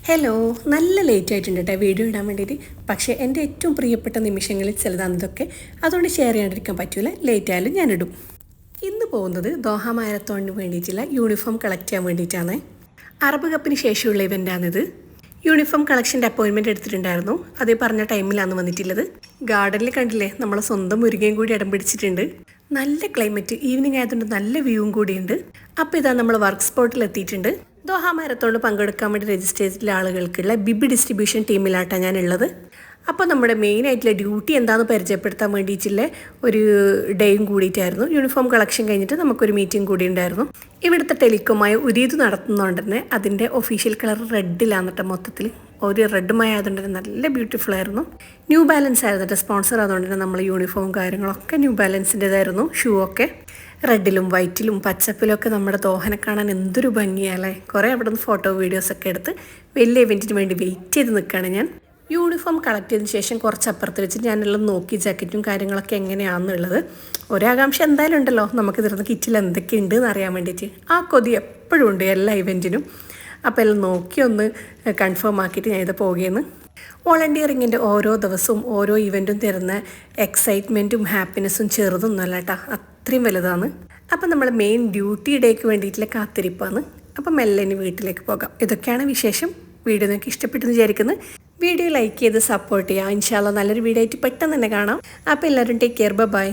Hello, നല്ല late ആയിട്ടുണ്ട് കേട്ടോ വീഡിയോ ഇടാൻ വേണ്ടിയിട്ട്. പക്ഷേ എൻ്റെ ഏറ്റവും പ്രിയപ്പെട്ട നിമിഷങ്ങളിൽ ചിലതാണ് ഇതൊക്കെ. അതുകൊണ്ട് ഷെയർ ചെയ്യാണ്ടിരിക്കാൻ പറ്റില്ല. ലേറ്റ് ആയാലും ഞാനിടും. ഇന്ന് പോകുന്നത് ദോഹ മാരത്തോണിന് വേണ്ടിയിട്ടുള്ള യൂണിഫോം കളക്ട് ചെയ്യാൻ വേണ്ടിയിട്ടാണ്. അറബ് കപ്പിന് ശേഷമുള്ള ഇവൻ്റാണിത്. യൂണിഫോം കളക്ഷൻ്റെ അപ്പോയിൻമെൻറ്റ് എടുത്തിട്ടുണ്ടായിരുന്നു. അതേ പറഞ്ഞ ടൈമിലാണ് വന്നിട്ടുള്ളത്. ഗാർഡനിൽ കണ്ടില്ലേ, നമ്മളെ സ്വന്തം മുരുകയും കൂടി ഇടം പിടിച്ചിട്ടുണ്ട്. നല്ല ക്ലൈമറ്റ്, ഈവനിങ് ആയതുകൊണ്ട് നല്ല വ്യൂവും കൂടിയുണ്ട്. അപ്പോൾ ഇതാ നമ്മൾ വർക്ക് സ്പോട്ടിൽ എത്തിയിട്ടുണ്ട്. ദോഹ മാരത്തോണിൽ പങ്കെടുക്കാൻ വേണ്ടി രജിസ്റ്റർ ചെയ്തിട്ടുള്ള ആളുകൾക്കുള്ള ബിബി ഡിസ്ട്രിബ്യൂഷൻ ടീമിലായിട്ടാണ് ഞാനുള്ളത്. അപ്പോൾ നമ്മുടെ മെയിൻ ആയിട്ടുള്ള ഡ്യൂട്ടി എന്താണെന്ന് പരിചയപ്പെടുത്താൻ വേണ്ടിയിട്ടുള്ള ഒരു ഡേയും കൂടിയിട്ടായിരുന്നു. യൂണിഫോം കളക്ഷൻ കഴിഞ്ഞിട്ട് നമുക്കൊരു മീറ്റിംഗ് കൂടി ഉണ്ടായിരുന്നു. ഇവിടുത്തെ ടെലികോമായ ഉരീത് നടത്തുന്നതുകൊണ്ട് തന്നെ അതിൻ്റെ ഒഫീഷ്യൽ കളർ റെഡിലാണ് കേട്ടോ. മൊത്തത്തിൽ ഒരു റെഡുമായ ആയതുകൊണ്ട് തന്നെ നല്ല ബ്യൂട്ടിഫുൾ ആയിരുന്നു. ന്യൂ ബാലൻസ് ആയിരുന്നു കേട്ടോ സ്പോൺസർ. അതുകൊണ്ട് തന്നെ നമ്മൾ യൂണിഫോം കാര്യങ്ങളൊക്കെ ന്യൂ ബാലൻസിൻ്റെതായിരുന്നു. ഷൂ ഒക്കെ റെഡിലും വൈറ്റിലും പച്ചപ്പിലും ഒക്കെ നമ്മുടെ ദോഹനെ കാണാൻ എന്തൊരു ഭംഗിയാലേ. കുറേ അവിടെ നിന്ന് ഫോട്ടോ വീഡിയോസൊക്കെ എടുത്ത് വലിയ ഇവൻറ്റിന് വേണ്ടി വെയിറ്റ് ചെയ്ത് നിൽക്കുകയാണ് ഞാൻ. യൂണിഫോം കളക്ട് ചെയ്തതിന് ശേഷം കുറച്ച് അപ്പുറത്ത് വെച്ച് ഞാനെല്ലാം നോക്കി ജാക്കറ്റും കാര്യങ്ങളൊക്കെ എങ്ങനെയാണെന്നുള്ളത്. ഒരാകാംക്ഷ എന്തായാലും ഉണ്ടല്ലോ, നമുക്കിതിരുന്ന് കിറ്റിൽ എന്തൊക്കെയുണ്ട് എന്ന് അറിയാൻ വേണ്ടിയിട്ട്. ആ കൊതി എപ്പോഴും ഉണ്ട് എല്ലാ ഇവൻറ്റിനും. അപ്പോൾ എല്ലാം നോക്കി ഒന്ന് കൺഫേം ആക്കിയിട്ട് ഞാനിത് പോകുകയെന്ന്. വോളണ്ടിയറിങ്ങിൻ്റെ ഓരോ ദിവസവും ഓരോ ഇവൻറ്റും തരുന്ന എക്സൈറ്റ്മെൻറ്റും ഹാപ്പിനെസ്സും ചെറുതൊന്നുമല്ല കേട്ടോ, അത്രയും വലുതാണ്. അപ്പം നമ്മൾ മെയിൻ ഡ്യൂട്ടി ഡേക്ക് വേണ്ടിയിട്ടുള്ള കാത്തിരിപ്പാണ്. അപ്പം മെല്ലെ ഇനി വീട്ടിലേക്ക് പോകാം. ഇതൊക്കെയാണ് വിശേഷം. വീഡിയോ നിങ്ങൾക്ക് ഇഷ്ടപ്പെട്ടെന്ന് വിചാരിക്കുന്നു. വീഡിയോ ലൈക്ക് ചെയ്ത് സപ്പോർട്ട് ചെയ്യുക. ഇൻഷാ അല്ലാഹ് നല്ലൊരു വീഡിയോ ആയിട്ട് പെട്ടെന്ന് തന്നെ കാണാം. അപ്പോൾ എല്ലാവരും ടേക്ക് കെയർ, ബൈ.